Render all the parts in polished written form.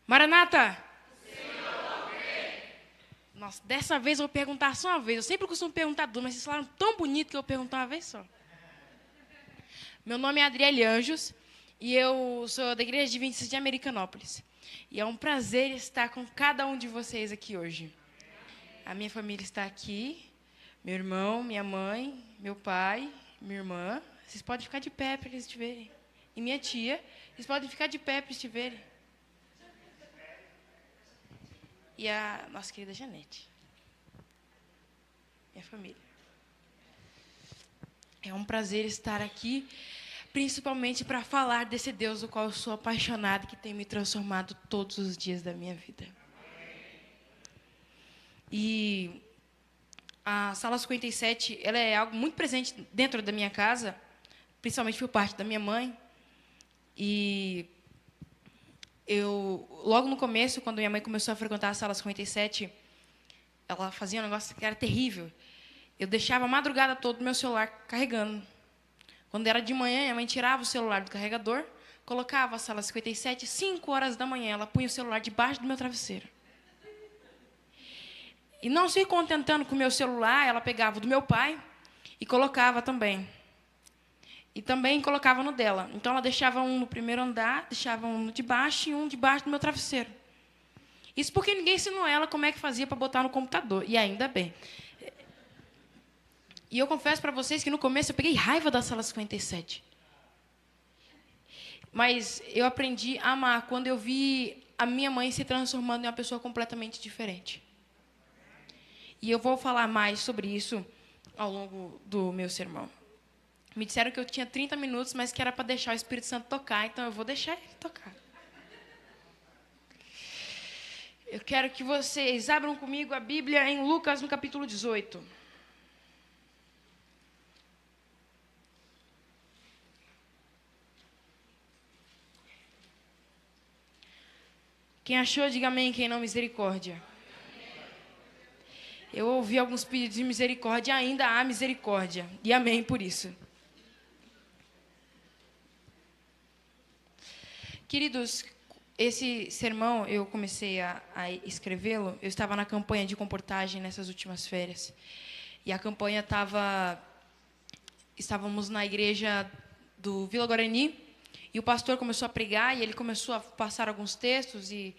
Maranata! Nossa, dessa vez eu vou perguntar só uma vez. Eu sempre costumo perguntar duas, mas vocês falaram tão bonito que eu vou perguntar uma vez só. Meu nome é Adriele Anjos e eu sou da Igreja Adventista de Americanópolis. E é um prazer estar com cada um de vocês aqui hoje. A minha família está aqui, meu irmão, minha mãe, meu pai, minha irmã. Vocês podem ficar de pé para eles te verem. E minha tia, vocês podem ficar de pé para eles te verem. E a nossa querida Janete. Minha família. É um prazer estar aqui, principalmente para falar desse Deus do qual eu sou apaixonada, que tem me transformado todos os dias da minha vida. E a Sala 57, ela é algo muito presente dentro da minha casa, principalmente por parte da minha mãe. E logo no começo, quando minha mãe começou a frequentar a Sala 57, ela fazia um negócio que era terrível. Eu deixava a madrugada toda o meu celular carregando. Quando era de manhã, minha mãe tirava o celular do carregador, colocava a Sala 57, 5 horas da manhã, ela punha o celular debaixo do meu travesseiro. E não se contentando com o meu celular, ela pegava o do meu pai e colocava também. E também colocava no dela. Então, ela deixava um no primeiro andar, deixava um de baixo e um debaixo do meu travesseiro. Isso porque ninguém ensinou ela como é que fazia para botar no computador. E ainda bem. E eu confesso para vocês que, no começo, eu peguei raiva da Sala 57. Mas eu aprendi a amar quando eu vi a minha mãe se transformando em uma pessoa completamente diferente. E eu vou falar mais sobre isso ao longo do meu sermão. Me disseram que eu tinha 30 minutos, mas que era para deixar o Espírito Santo tocar, então eu vou deixar ele tocar. Eu quero que vocês abram comigo a Bíblia em Lucas, no capítulo 18. Quem achou, diga amém. Quem não, misericórdia. Eu ouvi alguns pedidos de misericórdia, ainda há misericórdia. E amém por isso. Queridos, esse sermão, eu comecei a escrevê-lo. Eu estava na campanha de comportagem nessas últimas férias. E a campanha estávamos na igreja do Vila Guarani, e o pastor começou a pregar, e ele começou a passar alguns textos, e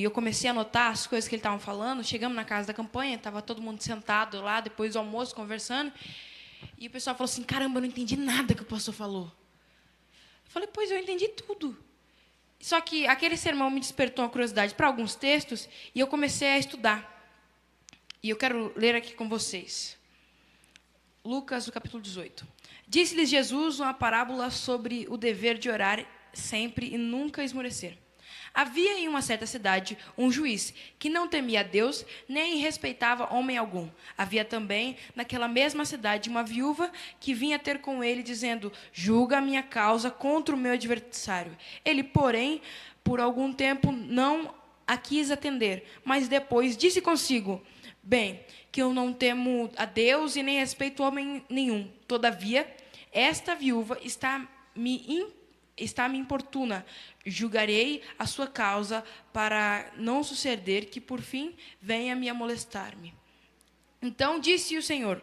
eu comecei a anotar as coisas que ele estava falando. Chegamos na casa da campanha, estava todo mundo sentado lá, depois do almoço, conversando, e o pessoal falou assim: caramba, eu não entendi nada que o pastor falou. Eu falei: pois, eu entendi tudo. Só que aquele sermão me despertou uma curiosidade para alguns textos, e eu comecei a estudar. E eu quero ler aqui com vocês. Lucas, no capítulo 18. Disse-lhes Jesus uma parábola sobre o dever de orar sempre e nunca esmorecer. Havia em uma certa cidade um juiz que não temia a Deus, nem respeitava homem algum. Havia também naquela mesma cidade uma viúva que vinha ter com ele, dizendo: julga a minha causa contra o meu adversário. Ele, porém, por algum tempo não a quis atender, mas depois disse consigo: bem, que eu não temo a Deus e nem respeito homem nenhum. Todavia, esta viúva está me importuna. Julgarei a sua causa para não suceder que, por fim, venha me a molestar-me. Então disse o Senhor: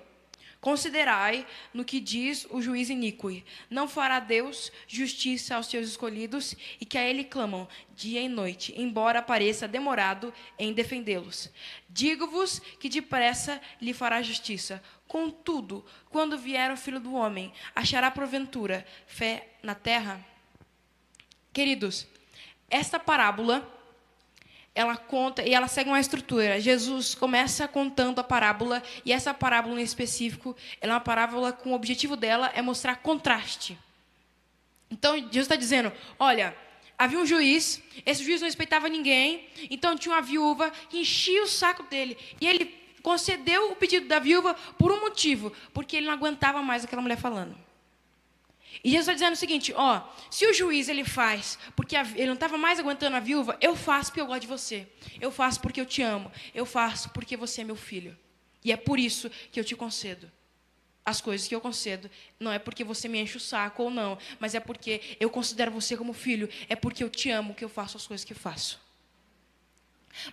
considerai no que diz o juiz iníquo. Não fará Deus justiça aos seus escolhidos, e que a ele clamam dia e noite, embora pareça demorado em defendê-los. Digo-vos que depressa lhe fará justiça. Contudo, quando vier o Filho do Homem, achará porventura fé na terra? Queridos, esta parábola, ela conta, e ela segue uma estrutura. Jesus começa contando a parábola, e essa parábola em específico, ela é uma parábola com o objetivo dela é mostrar contraste. Então, Jesus está dizendo: olha, havia um juiz, esse juiz não respeitava ninguém, então tinha uma viúva que enchia o saco dele, e ele concedeu o pedido da viúva por um motivo, porque ele não aguentava mais aquela mulher falando. E Jesus está dizendo o seguinte: se o juiz ele faz porque ele não estava mais aguentando a viúva, eu faço porque eu gosto de você, eu faço porque eu te amo, eu faço porque você é meu filho, e é por isso que eu te concedo. as coisas que eu concedo. Não é porque você me enche o saco ou não, mas é porque eu considero você como filho. É porque eu te amo que eu faço as coisas que faço.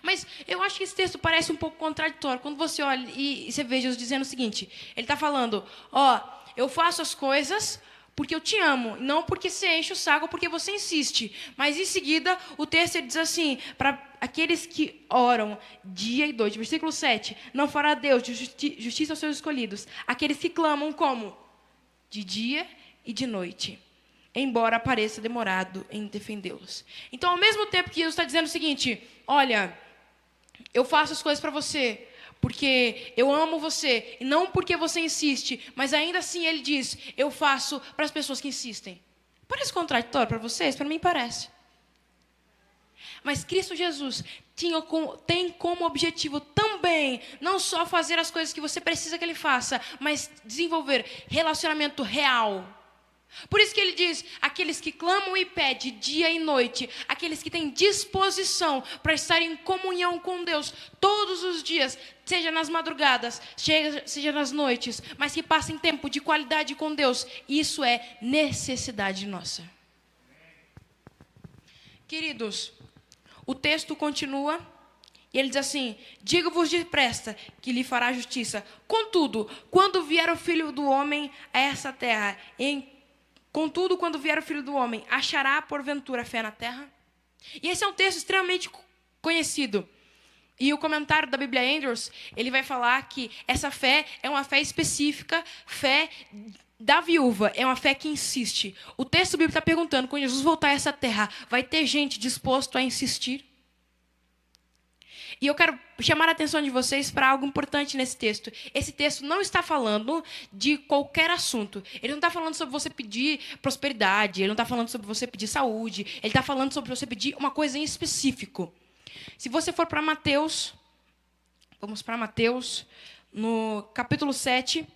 Mas eu acho que esse texto parece um pouco contraditório. Quando você olha e você vê Jesus dizendo o seguinte, ele está falando, eu faço as coisas porque eu te amo, não porque você enche o saco ou porque você insiste. Mas em seguida, o texto ele diz assim, para aqueles que oram dia e noite, versículo 7, não fará Deus justiça aos seus escolhidos, aqueles que clamam como? De dia e de noite, embora pareça demorado em defendê-los. Então, ao mesmo tempo que Jesus está dizendo o seguinte, olha, eu faço as coisas para você, porque eu amo você, e não porque você insiste, mas ainda assim ele diz, eu faço para as pessoas que insistem. Parece contraditório para vocês? Para mim parece. Mas Cristo Jesus tem como objetivo também, não só fazer as coisas que você precisa que ele faça, mas desenvolver relacionamento real. Por isso que ele diz, aqueles que clamam e pedem dia e noite, aqueles que têm disposição para estar em comunhão com Deus todos os dias, seja nas madrugadas, seja nas noites, mas que passem tempo de qualidade com Deus, isso é necessidade nossa. Queridos, o texto continua e ele diz assim, digo-vos depressa que lhe fará justiça. Contudo, quando vier o Filho do Homem a essa terra, Contudo, quando vier o Filho do Homem, achará porventura fé na terra? E esse é um texto extremamente conhecido. E o comentário da Bíblia Andrews, ele vai falar que essa fé é uma fé específica, fé da viúva, é uma fé que insiste. O texto bíblico está perguntando, quando Jesus voltar a essa terra, vai ter gente disposto a insistir? E eu quero chamar a atenção de vocês para algo importante nesse texto. Esse texto não está falando de qualquer assunto. Ele não está falando sobre você pedir prosperidade. Ele não está falando sobre você pedir saúde. Ele está falando sobre você pedir uma coisa em específico. Se você for para Mateus, vamos para Mateus, no capítulo 7.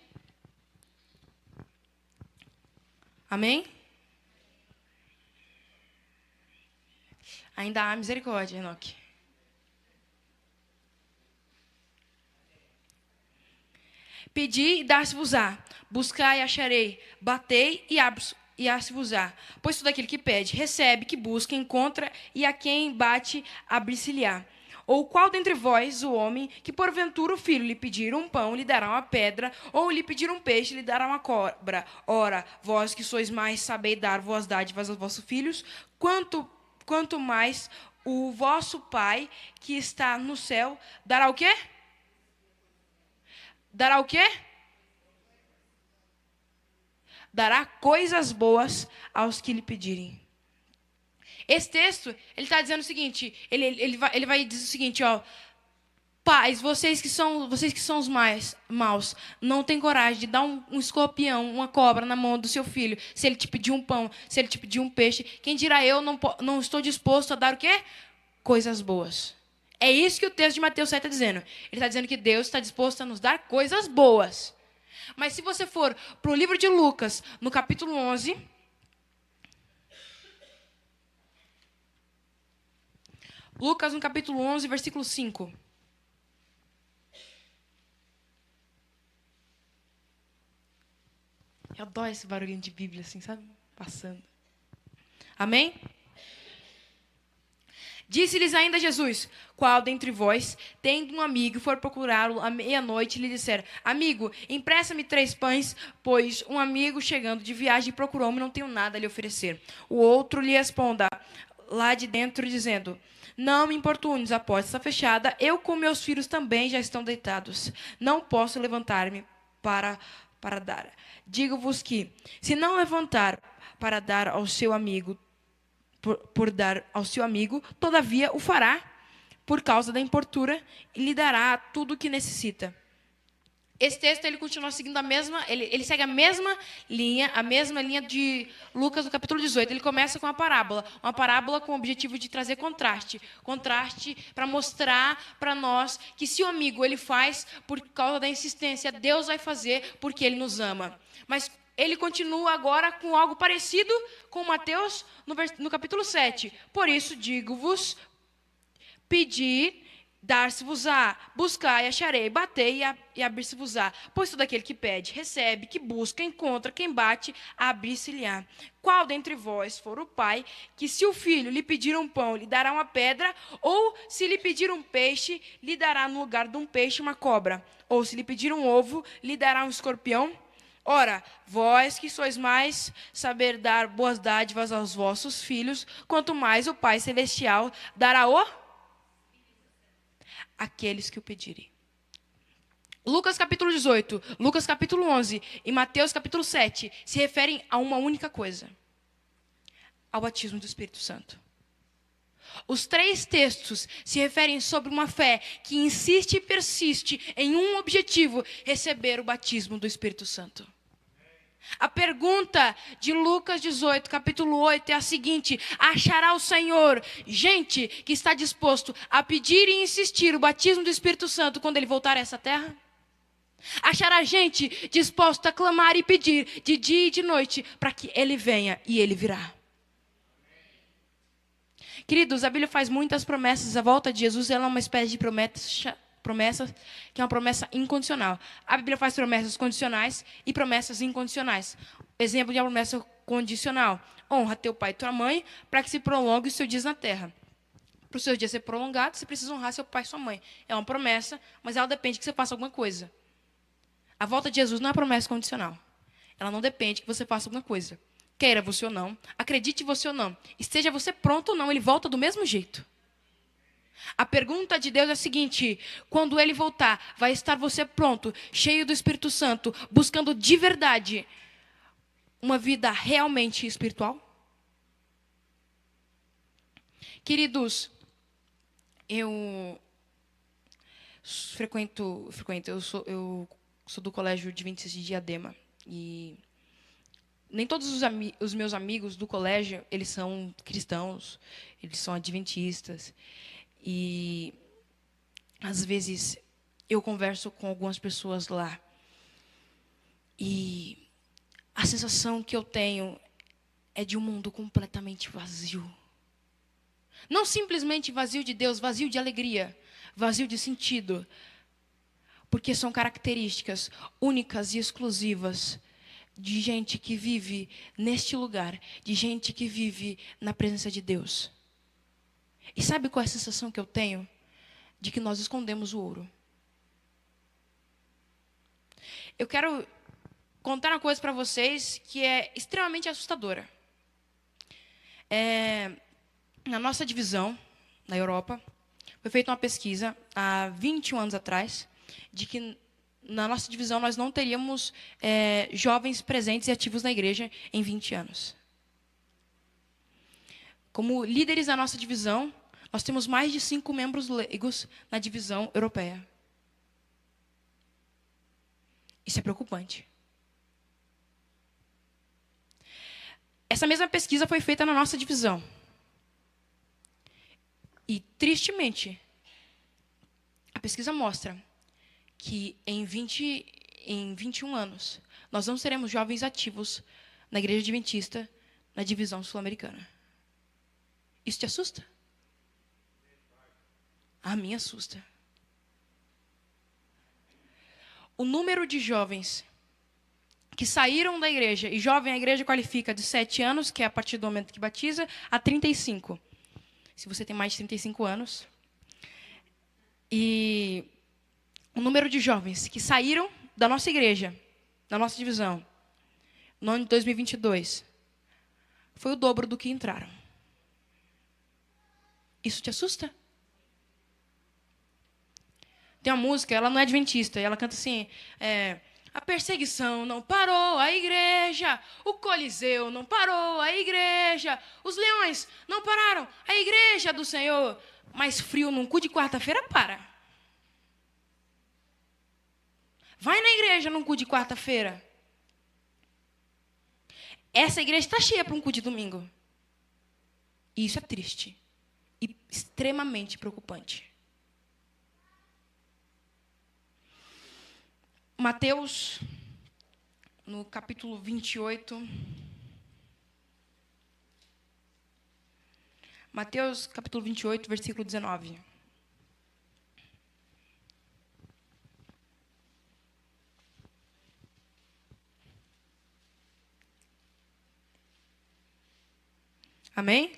Amém? Ainda há misericórdia, Enoque. Pedi e dar-se-vos-á, buscai e acharei, batei e abrir-se-vos-á. Pois todo aquele que pede, recebe, que busca, encontra, e a quem bate, abrir-se-lhe-á. Ou qual dentre vós, o homem, que porventura o filho lhe pedir um pão, lhe dará uma pedra, ou lhe pedir um peixe, lhe dará uma cobra? Ora, vós que sois mais, sabei dar vós dádivas aos vossos filhos, quanto mais o vosso Pai, que está no céu, dará o quê? Dará o quê? Dará coisas boas aos que lhe pedirem. Esse texto, ele está dizendo o seguinte, ele vai dizer o seguinte, pais, vocês que são os mais maus, não tem coragem de dar um escorpião, uma cobra na mão do seu filho, se ele te pedir um pão, se ele te pedir um peixe, quem dirá eu não estou disposto a dar o quê? Coisas boas. É isso que o texto de Mateus 7 está dizendo. Ele está dizendo que Deus está disposto a nos dar coisas boas. Mas se você for para o livro de Lucas, no capítulo 11... Lucas, no capítulo 11, versículo 5. Eu adoro esse barulhinho de Bíblia, assim, sabe? Passando. Amém? Disse-lhes ainda Jesus, qual dentre vós, tendo um amigo, for procurá-lo à meia-noite, e lhe disser, amigo, empresta-me 3 pães, pois um amigo chegando de viagem procurou-me, não tenho nada a lhe oferecer. O outro lhe responda lá de dentro, dizendo, não me importunes, a porta está fechada, eu com meus filhos também já estão deitados. Não posso levantar-me para dar. Digo-vos que, se não levantar para dar ao seu amigo, por dar ao seu amigo, todavia o fará, por causa da importuna, e lhe dará tudo o que necessita. Esse texto ele continua seguindo ele segue a mesma linha de Lucas, no capítulo 18. Ele começa com uma parábola com o objetivo de trazer contraste para mostrar para nós que se o amigo ele faz por causa da insistência, Deus vai fazer porque ele nos ama. Mas ele continua agora com algo parecido com Mateus no capítulo 7. Por isso, digo-vos, pedi, Dar-se-vos-á, buscar e acharei, bater e abrir-se-vos-á. Pois todo aquele que pede, recebe, que busca, encontra, quem bate, abrir-se-lhe-á. Qual dentre vós for o pai, que se o filho lhe pedir um pão, lhe dará uma pedra, ou se lhe pedir um peixe, lhe dará no lugar de um peixe uma cobra, ou se lhe pedir um ovo, lhe dará um escorpião? Ora, vós que sois mais saber dar boas dádivas aos vossos filhos, quanto mais o Pai Celestial dará aqueles que o pedirem. Lucas capítulo 18, Lucas capítulo 11 e Mateus capítulo 7 se referem a uma única coisa: ao batismo do Espírito Santo. Os 3 textos se referem sobre uma fé que insiste e persiste em um objetivo: receber o batismo do Espírito Santo. A pergunta de Lucas 18, capítulo 8 é a seguinte: achará o Senhor gente que está disposto a pedir e insistir o batismo do Espírito Santo quando ele voltar a essa terra? Achará gente disposta a clamar e pedir de dia e de noite para que ele venha, e ele virá? Queridos, a Bíblia faz muitas promessas. A volta de Jesus ela é uma espécie de promessa que é uma promessa incondicional. A Bíblia faz promessas condicionais e promessas incondicionais. Exemplo de uma promessa condicional: honra teu pai e tua mãe para que se prolongue os seus dias na terra. Para os seus dias ser prolongados, você precisa honrar seu pai e sua mãe. É uma promessa, mas ela depende que você faça alguma coisa. A volta de Jesus não é uma promessa condicional. Ela não depende que você faça alguma coisa. Queira você ou não, acredite você ou não, esteja você pronto ou não, ele volta do mesmo jeito. A pergunta de Deus é a seguinte: quando ele voltar, vai estar você pronto, cheio do Espírito Santo, buscando de verdade uma vida realmente espiritual? Queridos, eu sou do Colégio Adventista de Diadema, e nem todos os meus amigos do colégio, eles são cristãos, eles são adventistas. E às vezes eu converso com algumas pessoas lá, e a sensação que eu tenho é de um mundo completamente vazio. Não simplesmente vazio de Deus, vazio de alegria, vazio de sentido. Porque são características únicas e exclusivas de gente que vive neste lugar, de gente que vive na presença de Deus. E sabe qual é a sensação que eu tenho? De que nós escondemos o ouro. Eu quero contar uma coisa para vocês que é extremamente assustadora. Na nossa divisão, na Europa, foi feita uma pesquisa há 21 anos atrás, de que na nossa divisão nós não teríamos jovens presentes e ativos na igreja em 20 anos. Como líderes da nossa divisão, nós temos mais de 5 membros leigos na divisão europeia. Isso é preocupante. Essa mesma pesquisa foi feita na nossa divisão. E, tristemente, a pesquisa mostra que em 21 anos, nós não seremos jovens ativos na igreja adventista, na divisão sul-americana. Isso te assusta? A mim assusta. O número de jovens que saíram da igreja, e jovem a igreja qualifica de 7 anos, que é a partir do momento que batiza, a 35. Se você tem mais de 35 anos. E o número de jovens que saíram da nossa igreja, da nossa divisão, no ano de 2022, foi o dobro do que entraram. Isso te assusta? Tem uma música, ela não é adventista, e ela canta assim: a perseguição não parou a igreja, o Coliseu não parou a igreja, os leões não pararam a igreja do Senhor, mas frio num cu de quarta-feira para. Vai na igreja num cu de quarta-feira. Essa igreja está cheia para um cu de domingo. E isso é triste e extremamente preocupante. Mateus, no capítulo 28. Mateus, capítulo 28, versículo 19. Amém?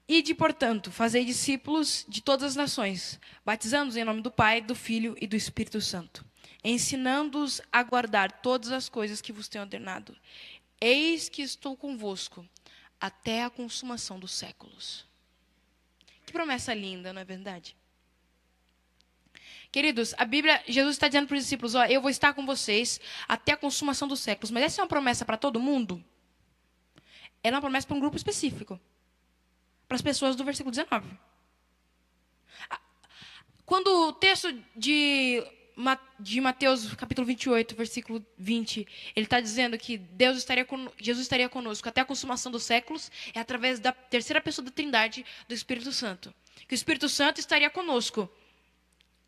Ide, portanto, fazei discípulos de todas as nações, batizando-os em nome do Pai, do Filho e do Espírito Santo, ensinando-os a guardar todas as coisas que vos tenho ordenado. Eis que estou convosco até a consumação dos séculos. Que promessa linda, não é verdade? Queridos, a Bíblia, Jesus está dizendo para os discípulos, ó, eu vou estar com vocês até a consumação dos séculos. Mas essa é uma promessa para todo mundo? É uma promessa para um grupo específico. Para as pessoas do versículo 19. Quando o texto de Mateus, capítulo 28, versículo 20, ele está dizendo que Jesus estaria conosco até a consumação dos séculos, é através da terceira pessoa da Trindade, do Espírito Santo. Que o Espírito Santo estaria conosco,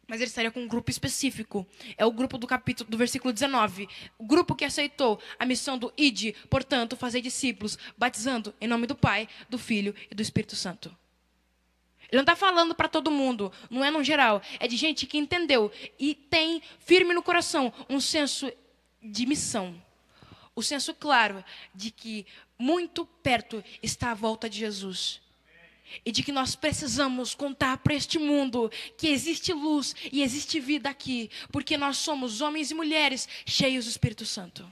mas ele estaria com um grupo específico. É o grupo do versículo 19. O grupo que aceitou a missão do Ide, portanto, fazer discípulos, batizando em nome do Pai, do Filho e do Espírito Santo. Ele não está falando para todo mundo, não é no geral. É de gente que entendeu e tem firme no coração um senso de missão. O senso claro de que muito perto está a volta de Jesus. E de que nós precisamos contar para este mundo que existe luz e existe vida aqui. Porque nós somos homens e mulheres cheios do Espírito Santo.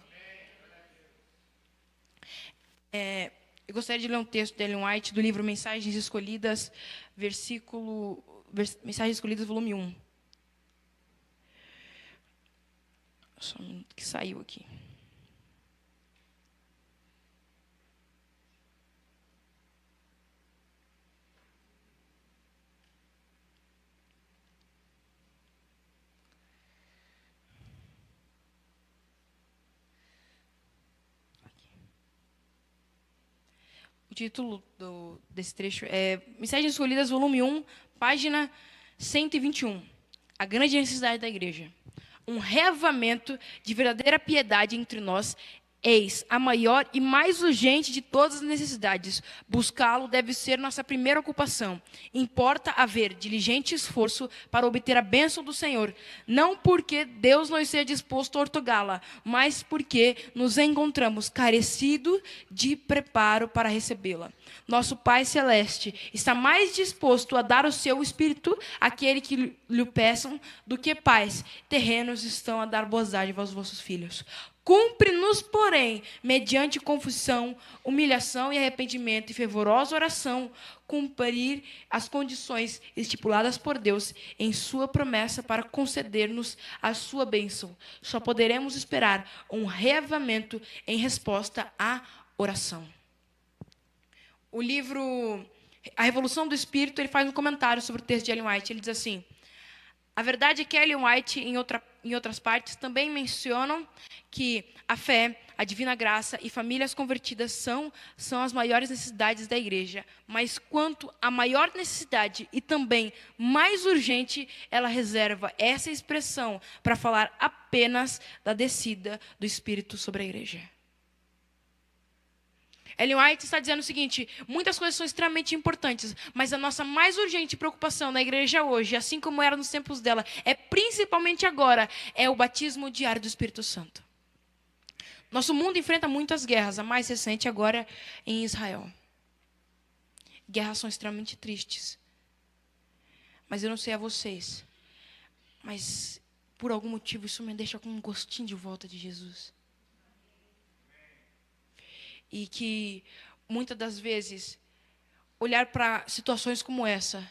Eu gostaria de ler um texto de Ellen White, do livro Mensagens Escolhidas, Mensagens Escolhidas, volume 1. Só um minuto que saiu aqui. O título desse trecho é Mensagens Escolhidas, volume 1, página 121. A grande necessidade da igreja. Um reavivamento de verdadeira piedade entre nós. Eis a maior e mais urgente de todas as necessidades. Buscá-lo deve ser nossa primeira ocupação. Importa haver diligente esforço para obter a bênção do Senhor. Não porque Deus não esteja disposto a ortogá-la, mas porque nos encontramos carecidos de preparo para recebê-la. Nosso Pai Celeste está mais disposto a dar o seu Espírito àquele que lhe peçam do que pais terrenos estão a dar boas dádivas aos vossos filhos. Cumpre-nos, porém, mediante confissão, humilhação e arrependimento e fervorosa oração, cumprir as condições estipuladas por Deus em sua promessa para conceder-nos a sua bênção. Só poderemos esperar um reavivamento em resposta à oração. O livro A Revolução do Espírito, ele faz um comentário sobre o texto de Ellen White. Ele diz assim: a verdade é que Ellen White, em outras partes, também mencionam que a fé, a divina graça e famílias convertidas são as maiores necessidades da igreja. Mas quanto à maior necessidade e também mais urgente, ela reserva essa expressão para falar apenas da descida do Espírito sobre a igreja. Ellen White está dizendo o seguinte: muitas coisas são extremamente importantes, mas a nossa mais urgente preocupação na igreja hoje, assim como era nos tempos dela, principalmente agora, é o batismo diário do Espírito Santo. Nosso mundo enfrenta muitas guerras, a mais recente agora em Israel. Guerras são extremamente tristes. Mas eu não sei a vocês, mas por algum motivo isso me deixa com um gostinho de volta de Jesus. E que, muitas das vezes, olhar para situações como essa,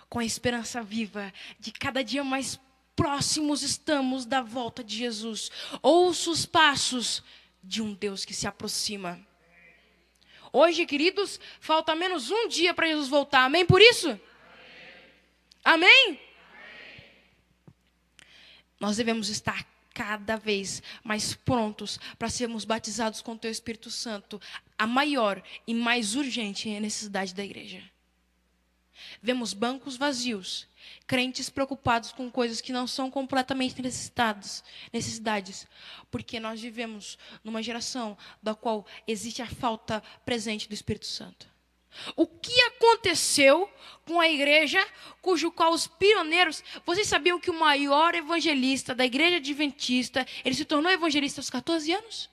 com a esperança viva de cada dia mais próximos estamos da volta de Jesus. Ouça os passos de um Deus que se aproxima. Hoje, queridos, falta menos um dia para Jesus voltar. Amém por isso? Amém? Amém? Nós devemos estar cada vez mais prontos para sermos batizados com o Teu Espírito Santo. A maior e mais urgente necessidade da igreja. Vemos bancos vazios, crentes preocupados com coisas que não são completamente necessidades, porque nós vivemos numa geração da qual existe a falta presente do Espírito Santo. O que aconteceu com a igreja, cujo qual os pioneiros... Vocês sabiam que o maior evangelista da igreja adventista, ele se tornou evangelista aos 14 anos?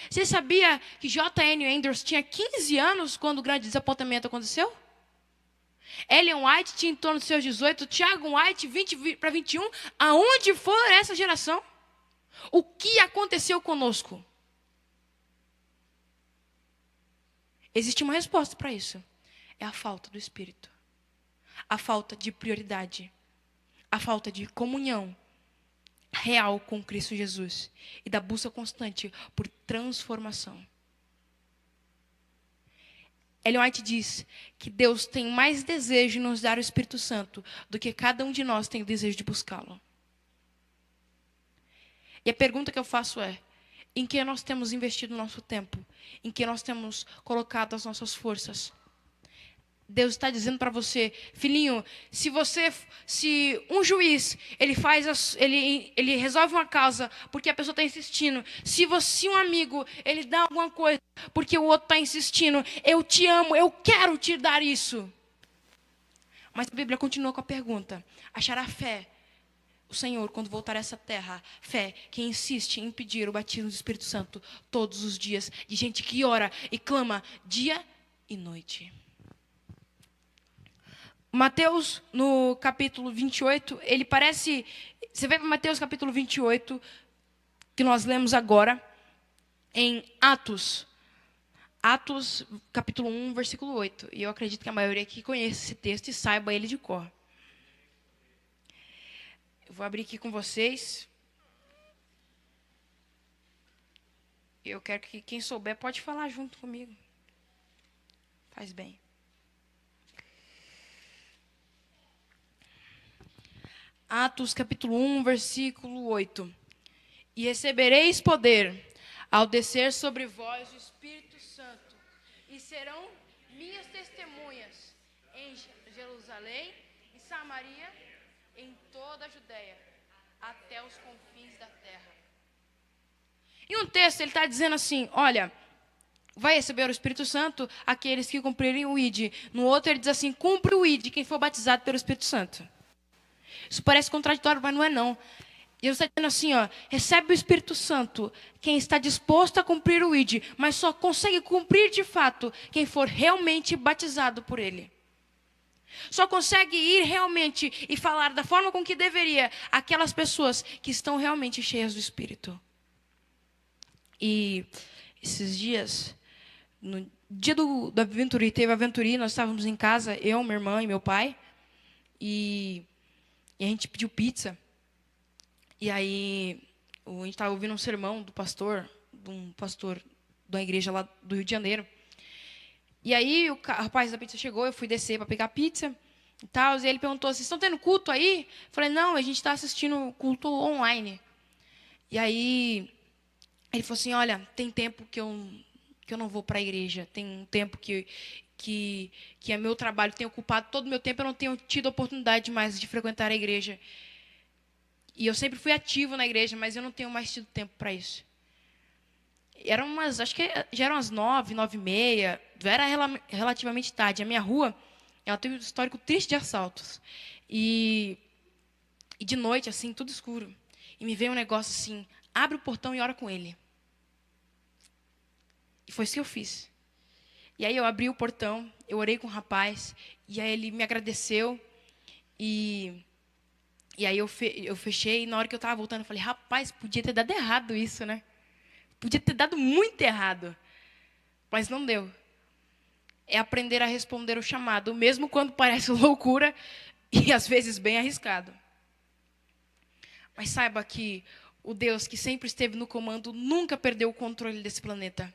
Você sabia que J.N. Andrews tinha 15 anos quando o grande desapontamento aconteceu? Ellen White tinha em torno dos seus 18, Tiago White 20 para 21. Aonde for essa geração? O que aconteceu conosco? Existe uma resposta para isso. É a falta do Espírito. A falta de prioridade. A falta de comunhão real com Cristo Jesus. E da busca constante por transformação. Ellen White diz que Deus tem mais desejo de nos dar o Espírito Santo do que cada um de nós tem o desejo de buscá-lo. E a pergunta que eu faço é: em que nós temos investido o nosso tempo? Em que nós temos colocado as nossas forças? Deus está dizendo para você, filhinho, se um juiz, ele resolve uma causa porque a pessoa está insistindo, se um amigo, ele dá alguma coisa porque o outro está insistindo, eu te amo, eu quero te dar isso. Mas a Bíblia continua com a pergunta: achará fé o Senhor quando voltar a essa terra? Fé que insiste em pedir o batismo do Espírito Santo todos os dias, de gente que ora e clama dia e noite. Mateus, no capítulo 28, ele parece... Você vai para Mateus, capítulo 28, que nós lemos agora, em Atos. Atos, capítulo 1, versículo 8. E eu acredito que a maioria aqui conhece esse texto e saiba ele de cor. Eu vou abrir aqui com vocês. Eu quero que quem souber pode falar junto comigo. Faz bem. Atos capítulo 1, versículo 8. E recebereis poder ao descer sobre vós o Espírito Santo, e serão minhas testemunhas em Jerusalém, em Samaria, em toda a Judéia, até os confins da terra. Em um texto ele está dizendo assim, olha, vai receber o Espírito Santo aqueles que cumprirem o ID. No outro ele diz assim, cumpre o ID quem for batizado pelo Espírito Santo. Isso parece contraditório, mas não é não. Jesus está dizendo assim, ó, recebe o Espírito Santo quem está disposto a cumprir o ID, mas só consegue cumprir de fato quem for realmente batizado por ele. Só consegue ir realmente e falar da forma com que deveria aquelas pessoas que estão realmente cheias do Espírito. E esses dias, no dia do Aventuri, teve Aventuri, nós estávamos em casa, eu, minha irmã e meu pai, e a gente pediu pizza. E aí, a gente estava ouvindo um sermão de um pastor da igreja lá do Rio de Janeiro. E aí, o rapaz da pizza chegou, eu fui descer para pegar pizza e tal. E ele perguntou, vocês estão tendo culto aí? Eu falei, não, a gente está assistindo culto online. E aí, ele falou assim, olha, tem tempo que eu não vou para a igreja. Tem um tempo que é meu trabalho, tem ocupado todo o meu tempo, eu não tenho tido oportunidade mais de frequentar a igreja. E eu sempre fui ativo na igreja, mas eu não tenho mais tido tempo para isso. Acho que já eram umas 9, 9h30, já era relativamente tarde. A minha rua, ela tem um histórico triste de assaltos. E de noite, assim, tudo escuro. E me veio um negócio assim, abre o portão e ora com ele. E foi isso que eu fiz. E aí eu abri o portão, eu orei com o rapaz, e aí ele me agradeceu, e aí eu fechei, e na hora que eu estava voltando, eu falei, rapaz, podia ter dado errado isso, né? Podia ter dado muito errado, mas não deu. É aprender a responder o chamado, mesmo quando parece loucura, e às vezes bem arriscado. Mas saiba que o Deus que sempre esteve no comando nunca perdeu o controle desse planeta.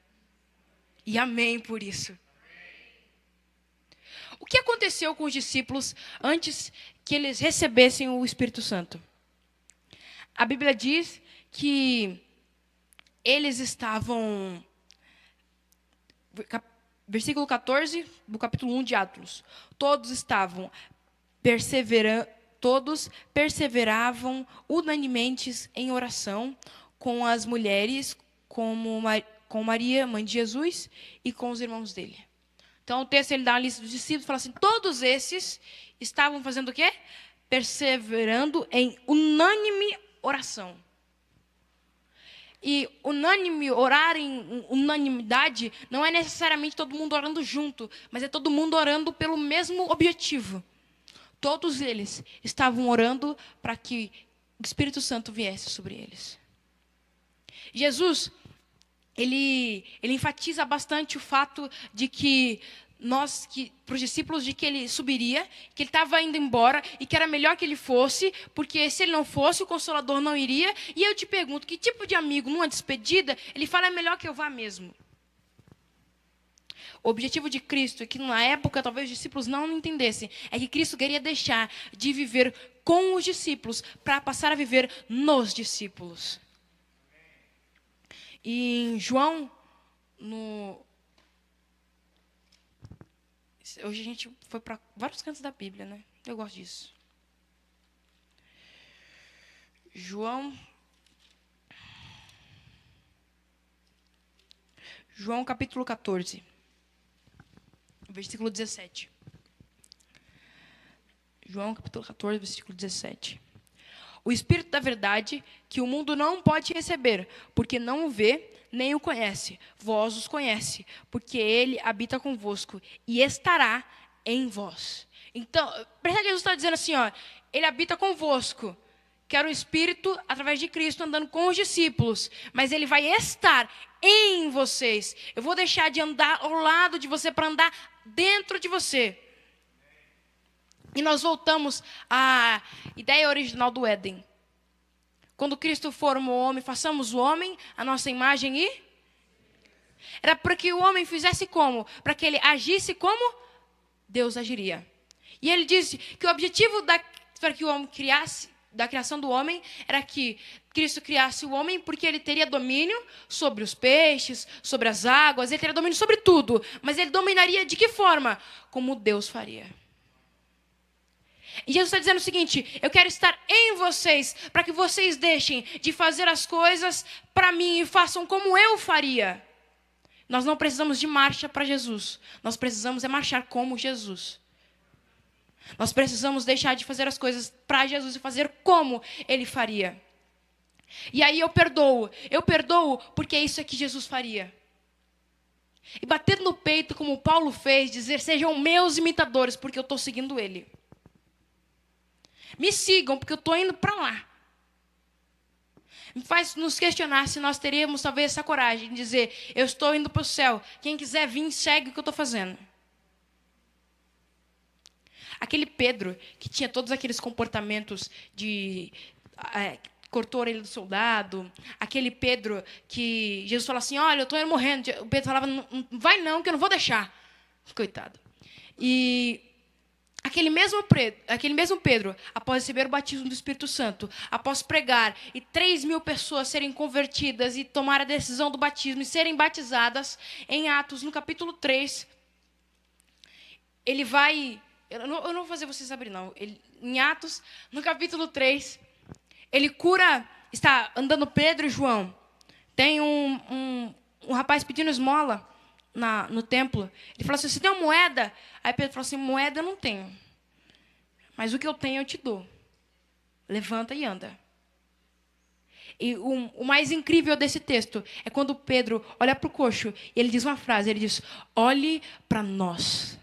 E amém por isso. O que aconteceu com os discípulos antes que eles recebessem o Espírito Santo? A Bíblia diz que eles estavam... Versículo 14 do capítulo 1 de Atos. Todos perseveravam unanimemente em oração com as mulheres, com Maria, mãe de Jesus, e com os irmãos dele. Então, o texto ele dá uma lista dos discípulos e fala assim, todos esses estavam fazendo o quê? Perseverando em unânime oração. E unânime, orar em unanimidade, não é necessariamente todo mundo orando junto, mas é todo mundo orando pelo mesmo objetivo. Todos eles estavam orando para que o Espírito Santo viesse sobre eles. Jesus, ele enfatiza bastante o fato de que para os discípulos, de que ele subiria, que ele estava indo embora e que era melhor que ele fosse, porque se ele não fosse, o Consolador não iria. E eu te pergunto, que tipo de amigo, numa despedida, ele fala, é melhor que eu vá mesmo? O objetivo de Cristo, que na época talvez os discípulos não entendessem, é que Cristo queria deixar de viver com os discípulos para passar a viver nos discípulos. E em João, hoje a gente foi para vários cantos da Bíblia, né? Eu gosto disso. João capítulo 14, versículo 17. João capítulo 14, versículo 17. O Espírito da verdade, que o mundo não pode receber, porque não o vê, nem o conhece. Vós os conhece, porque ele habita convosco e estará em vós. Então, percebe que Jesus está dizendo assim, ó, ele habita convosco, que era o Espírito, através de Cristo, andando com os discípulos, mas ele vai estar em vocês. Eu vou deixar de andar ao lado de você para andar dentro de você. E nós voltamos à ideia original do Éden. Quando Cristo formou o homem, façamos o homem a nossa imagem e... Era para que o homem fizesse como? Para que ele agisse como Deus agiria. E ele disse que o objetivo para que o homem criasse, da criação do homem, era que Cristo criasse o homem porque ele teria domínio sobre os peixes, sobre as águas, ele teria domínio sobre tudo. Mas ele dominaria de que forma? Como Deus faria. E Jesus está dizendo o seguinte, eu quero estar em vocês, para que vocês deixem de fazer as coisas para mim e façam como eu faria. Nós não precisamos de marcha para Jesus, nós precisamos marchar como Jesus. Nós precisamos deixar de fazer as coisas para Jesus e fazer como Ele faria. E aí eu perdoo porque é isso que Jesus faria. E bater no peito como Paulo fez, dizer, sejam meus imitadores, porque eu estou seguindo Ele. Me sigam, porque eu estou indo para lá. Me faz nos questionar se nós teríamos talvez essa coragem de dizer, eu estou indo para o céu, quem quiser vir, segue o que eu estou fazendo. Aquele Pedro, que tinha todos aqueles comportamentos de... cortou a orelha do soldado. Aquele Pedro que Jesus falou assim, olha, eu estou indo morrendo. O Pedro falava, não vai não, que eu não vou deixar. Coitado. E... Aquele mesmo Pedro, após receber o batismo do Espírito Santo, após pregar e 3.000 pessoas serem convertidas e tomar a decisão do batismo e serem batizadas, em Atos, no capítulo 3, ele vai... Eu não vou fazer vocês abrir, não. Em Atos, no capítulo 3, ele cura... Está andando Pedro e João. Tem um rapaz pedindo esmola no templo. Ele falou assim, você tem uma moeda? Aí Pedro falou assim, moeda eu não tenho. Mas o que eu tenho eu te dou. Levanta e anda. E o mais incrível desse texto é quando Pedro olha para o coxo e ele diz uma frase, ele diz, olhe para nós.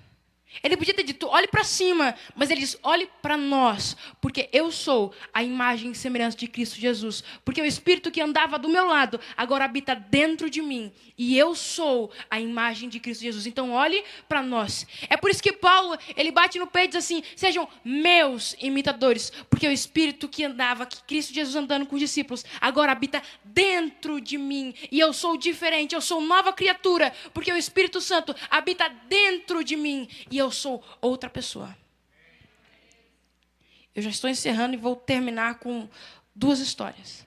Ele podia ter dito, olhe para cima, mas ele diz, olhe para nós, porque eu sou a imagem e semelhança de Cristo Jesus. Porque o Espírito que andava do meu lado, agora habita dentro de mim. E eu sou a imagem de Cristo Jesus. Então, olhe para nós. É por isso que Paulo, ele bate no peito e diz assim, sejam meus imitadores. Porque o Espírito que andava, que Cristo Jesus andando com os discípulos, agora habita dentro de mim. E eu sou diferente, eu sou nova criatura, porque o Espírito Santo habita dentro de mim. E eu sou outra pessoa. Eu já estou encerrando e vou terminar com 2 histórias.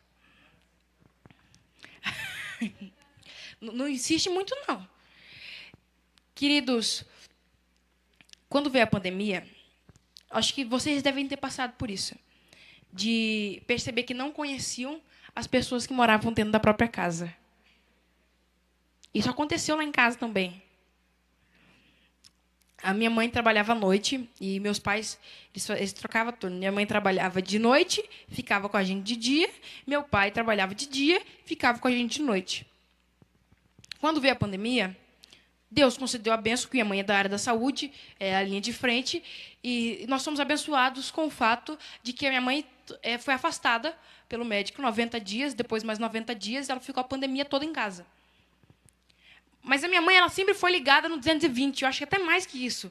Não insiste muito, não. Queridos, quando veio a pandemia, acho que vocês devem ter passado por isso. De perceber que não conheciam as pessoas que moravam dentro da própria casa. Isso aconteceu lá em casa também. A minha mãe trabalhava à noite e meus pais, eles trocavam turno. Minha mãe trabalhava de noite, ficava com a gente de dia. Meu pai trabalhava de dia, ficava com a gente de noite. Quando veio a pandemia, Deus concedeu a bênção, que minha mãe é da área da saúde, é a linha de frente, e nós somos abençoados com o fato de que a minha mãe foi afastada pelo médico 90 dias, depois mais 90 dias, ela ficou a pandemia toda em casa. Mas a minha mãe, ela sempre foi ligada no 220, eu acho que até mais que isso.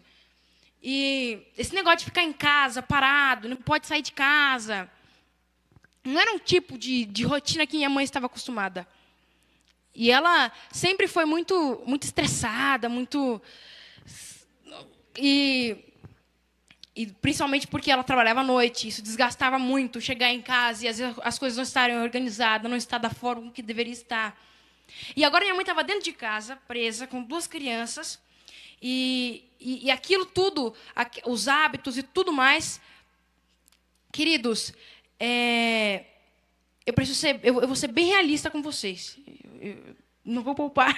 E esse negócio de ficar em casa, parado, não pode sair de casa, não era um tipo de rotina que minha mãe estava acostumada. E ela sempre foi muito, muito estressada, muito... E principalmente porque ela trabalhava à noite, isso desgastava muito, chegar em casa e às vezes as coisas não estarem organizadas, não estar da forma que deveria estar. E agora minha mãe estava dentro de casa, presa, com 2 crianças, e aquilo tudo, os hábitos e tudo mais. Queridos, eu vou ser bem realista com vocês. Eu não vou poupar.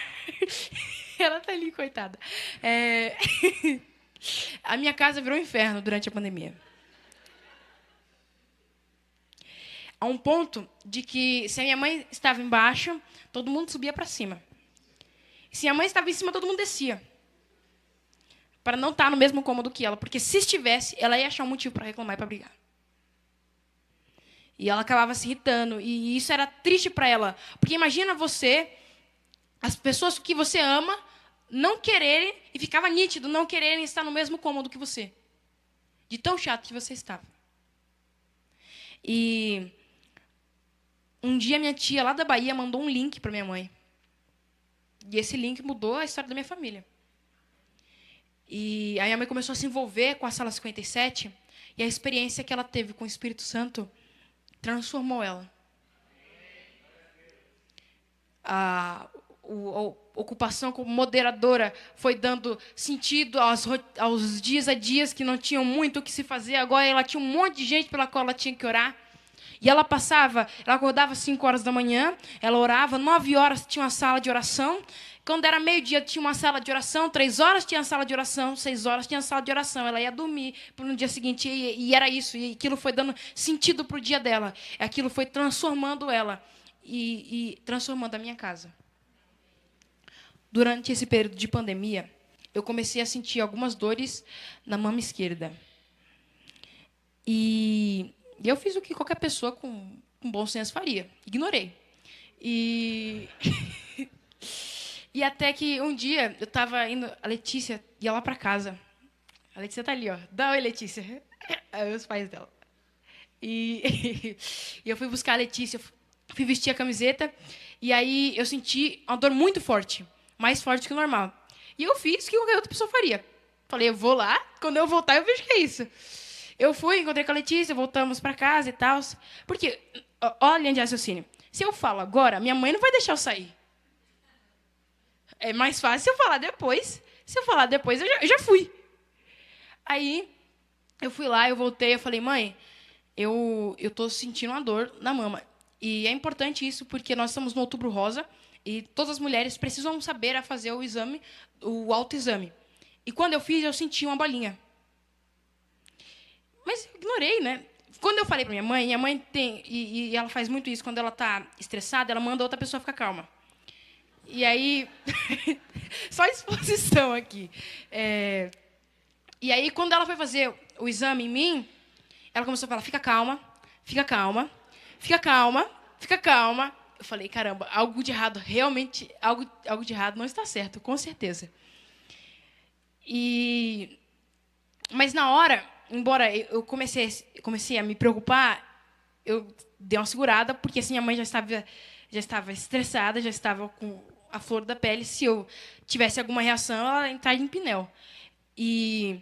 Ela está ali, coitada. A minha casa virou um inferno durante a pandemia. A um ponto de que, se a minha mãe estava embaixo, todo mundo subia para cima. Se a mãe estava em cima, todo mundo descia. Para não estar no mesmo cômodo que ela. Porque se estivesse, ela ia achar um motivo para reclamar e para brigar. E ela acabava se irritando. E isso era triste para ela. Porque imagina você, as pessoas que você ama, não quererem, e ficava nítido, não quererem estar no mesmo cômodo que você. De tão chato que você estava. E um dia minha tia lá da Bahia mandou um link para minha mãe. E esse link mudou a história da minha família. E aí a minha mãe começou a se envolver com a Sala 57, e a experiência que ela teve com o Espírito Santo transformou ela. A ocupação como moderadora foi dando sentido aos dias a dias que não tinham muito o que se fazer. Agora ela tinha um monte de gente pela qual ela tinha que orar. E ela acordava às 5 horas da manhã, ela orava, 9 horas tinha uma sala de oração. Quando era meio-dia tinha uma sala de oração, 3 horas tinha sala de oração, 6 horas tinha sala de oração. Ela ia dormir no dia seguinte e era isso. E aquilo foi dando sentido para o dia dela. Aquilo foi transformando ela e transformando a minha casa. Durante esse período de pandemia, eu comecei a sentir algumas dores na mama esquerda. E eu fiz o que qualquer pessoa com bom senso faria. Ignorei. E até que um dia eu estava indo... A Letícia ia lá para casa. A Letícia está ali, ó. Dá oi, Letícia. Os pais dela. E eu fui buscar a Letícia. Fui vestir a camiseta. E aí eu senti uma dor muito forte. Mais forte que o normal. E eu fiz o que qualquer outra pessoa faria. Falei, eu vou lá. Quando eu voltar, eu vejo o que é isso. Eu fui, encontrei com a Letícia, voltamos para casa e tal. Porque, olha a linha de raciocínio. Se eu falo agora, minha mãe não vai deixar eu sair. É mais fácil se eu falar depois. Se eu falar depois, eu já fui. Aí, eu fui lá, eu voltei, eu falei, mãe, eu estou sentindo uma dor na mama. E é importante isso, porque nós estamos no Outubro Rosa, e todas as mulheres precisam saber a fazer o exame, o autoexame. E quando eu fiz, eu senti uma bolinha. Mas eu ignorei, né? Quando eu falei para minha mãe tem... E ela faz muito isso, quando ela está estressada, ela manda outra pessoa ficar calma. E aí... Só exposição aqui. E aí, quando ela foi fazer o exame em mim, ela começou a falar, fica calma, fica calma, fica calma, fica calma. Eu falei, caramba, algo de errado, realmente, algo de errado não está certo, com certeza. Mas na hora... Embora eu comecei a me preocupar, eu dei uma segurada, porque assim, minha mãe já estava estressada, já estava com a flor da pele. Se eu tivesse alguma reação, ela entraria em pinel. E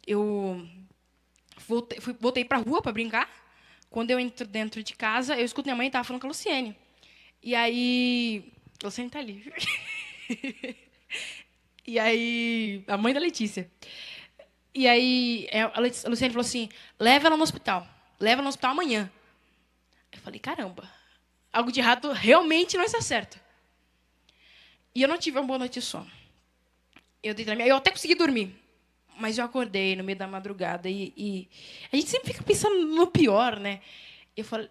eu voltei para a rua para brincar. Quando eu entro dentro de casa, eu escuto minha mãe estava falando com a Luciene. E aí... A Luciene está ali. E aí... A mãe da Letícia. E aí, a Luciene falou assim, leva ela no hospital amanhã. Eu falei, caramba, algo de errado realmente não está certo. E eu não tive uma boa noite de sono. Eu até consegui dormir, Mas eu acordei no meio da madrugada e a gente sempre fica pensando no pior, né?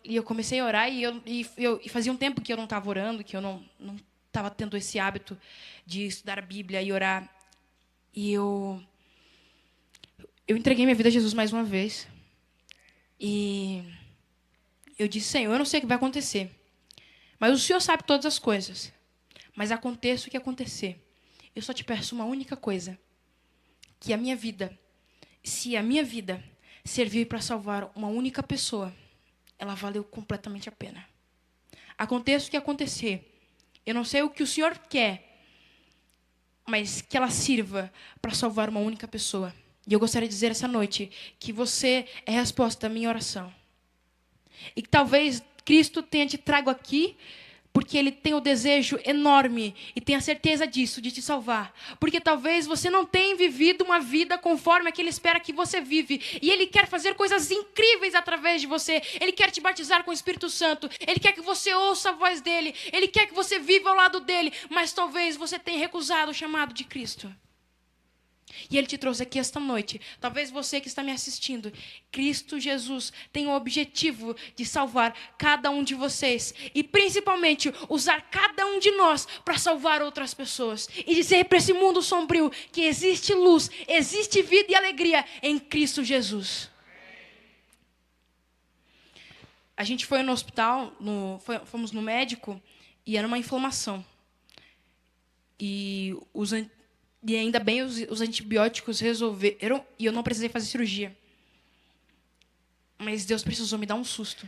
Eu comecei a orar e fazia um tempo que eu não estava orando, que eu não estava tendo esse hábito de estudar a Bíblia e orar. E eu entreguei minha vida a Jesus mais uma vez. E eu disse: Senhor, eu não sei o que vai acontecer, mas o Senhor sabe todas as coisas. Mas aconteça o que acontecer, eu só te peço uma única coisa: que a minha vida, se a minha vida servir para salvar uma única pessoa, ela valeu completamente a pena. Aconteça o que acontecer, eu não sei o que o Senhor quer, mas que ela sirva para salvar uma única pessoa. E eu gostaria de dizer essa noite que você é a resposta da minha oração. E que talvez Cristo tenha te trago aqui porque Ele tem o desejo enorme e tem a certeza disso, de te salvar. Porque talvez você não tenha vivido uma vida conforme a que Ele espera que você vive. E Ele quer fazer coisas incríveis através de você. Ele quer te batizar com o Espírito Santo. Ele quer que você ouça a voz dEle. Ele quer que você viva ao lado dEle. Mas talvez você tenha recusado o chamado de Cristo. E Ele te trouxe aqui esta noite. Talvez você que está me assistindo, Cristo Jesus tem o objetivo de salvar cada um de vocês. E principalmente usar cada um de nós para salvar outras pessoas. E dizer para esse mundo sombrio que existe luz, existe vida e alegria em Cristo Jesus. A gente foi no hospital, fomos no médico e era uma inflamação. E ainda bem os antibióticos resolveram e eu não precisei fazer cirurgia. Mas Deus precisou me dar um susto.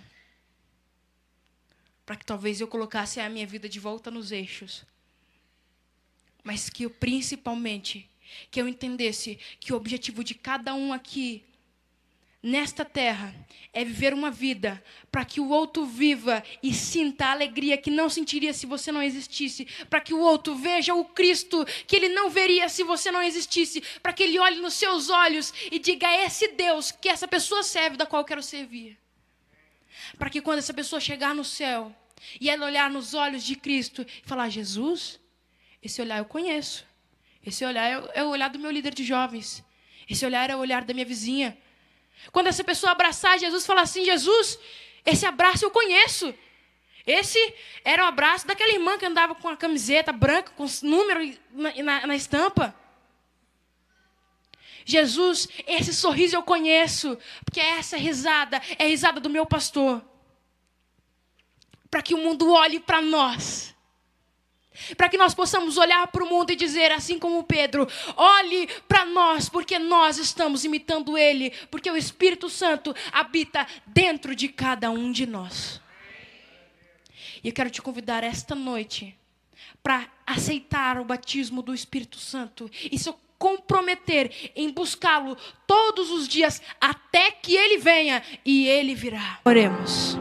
Para que talvez eu colocasse a minha vida de volta nos eixos. Mas que eu, principalmente, que eu entendesse que o objetivo de cada um aqui, nesta terra, é viver uma vida para que o outro viva e sinta a alegria que não sentiria se você não existisse. Para que o outro veja o Cristo que ele não veria se você não existisse. Para que ele olhe nos seus olhos e diga: é esse Deus que essa pessoa serve, da qual eu quero servir. Para que quando essa pessoa chegar no céu e ela olhar nos olhos de Cristo e falar: Jesus, esse olhar eu conheço. Esse olhar é o olhar do meu líder de jovens. Esse olhar é o olhar da minha vizinha. Quando essa pessoa abraçar Jesus e falar assim: Jesus, esse abraço eu conheço. Esse era o abraço daquela irmã que andava com a camiseta branca, com número na estampa. Jesus, esse sorriso eu conheço, porque essa risada é a risada do meu pastor. Para que o mundo olhe para nós. Para que nós possamos olhar para o mundo e dizer, assim como Pedro: olhe para nós, porque nós estamos imitando Ele, porque o Espírito Santo habita dentro de cada um de nós. E eu quero te convidar esta noite para aceitar o batismo do Espírito Santo e se comprometer em buscá-lo todos os dias até que Ele venha, e Ele virá. Oremos.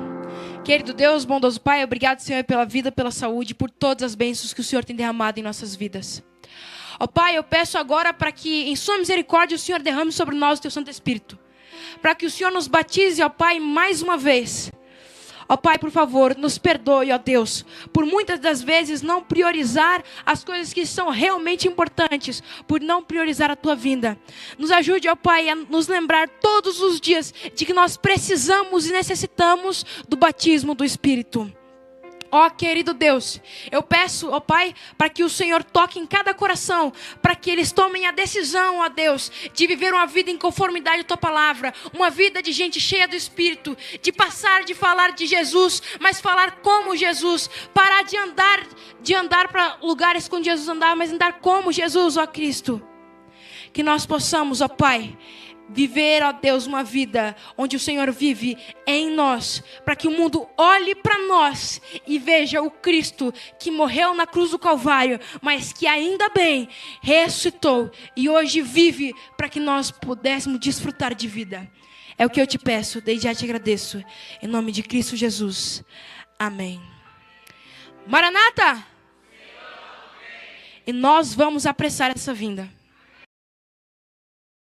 Querido Deus, bondoso Pai, obrigado, Senhor, pela vida, pela saúde, por todas as bênçãos que o Senhor tem derramado em nossas vidas. Ó Pai, eu peço agora para que, em sua misericórdia, o Senhor derrame sobre nós o Teu Santo Espírito. Para que o Senhor nos batize, ó Pai, mais uma vez. Ó Pai, por favor, nos perdoe, ó Deus, por muitas das vezes não priorizar as coisas que são realmente importantes, por não priorizar a Tua vinda. Nos ajude, ó Pai, a nos lembrar todos os dias de que nós precisamos e necessitamos do batismo do Espírito. Ó querido Deus, eu peço, ó Pai, para que o Senhor toque em cada coração, para que eles tomem a decisão, ó Deus, de viver uma vida em conformidade à Tua palavra, uma vida de gente cheia do Espírito, de passar de falar de Jesus, mas falar como Jesus, parar de andar para lugares onde Jesus andava, mas andar como Jesus, ó Cristo. Que nós possamos, ó Pai, viver, ó Deus, uma vida onde o Senhor vive em nós, para que o mundo olhe para nós e veja o Cristo que morreu na cruz do Calvário, mas que ainda bem ressuscitou e hoje vive para que nós pudéssemos desfrutar de vida. É o que eu te peço, desde já te agradeço, em nome de Cristo Jesus. Amém. Maranata! E nós vamos apressar essa vinda.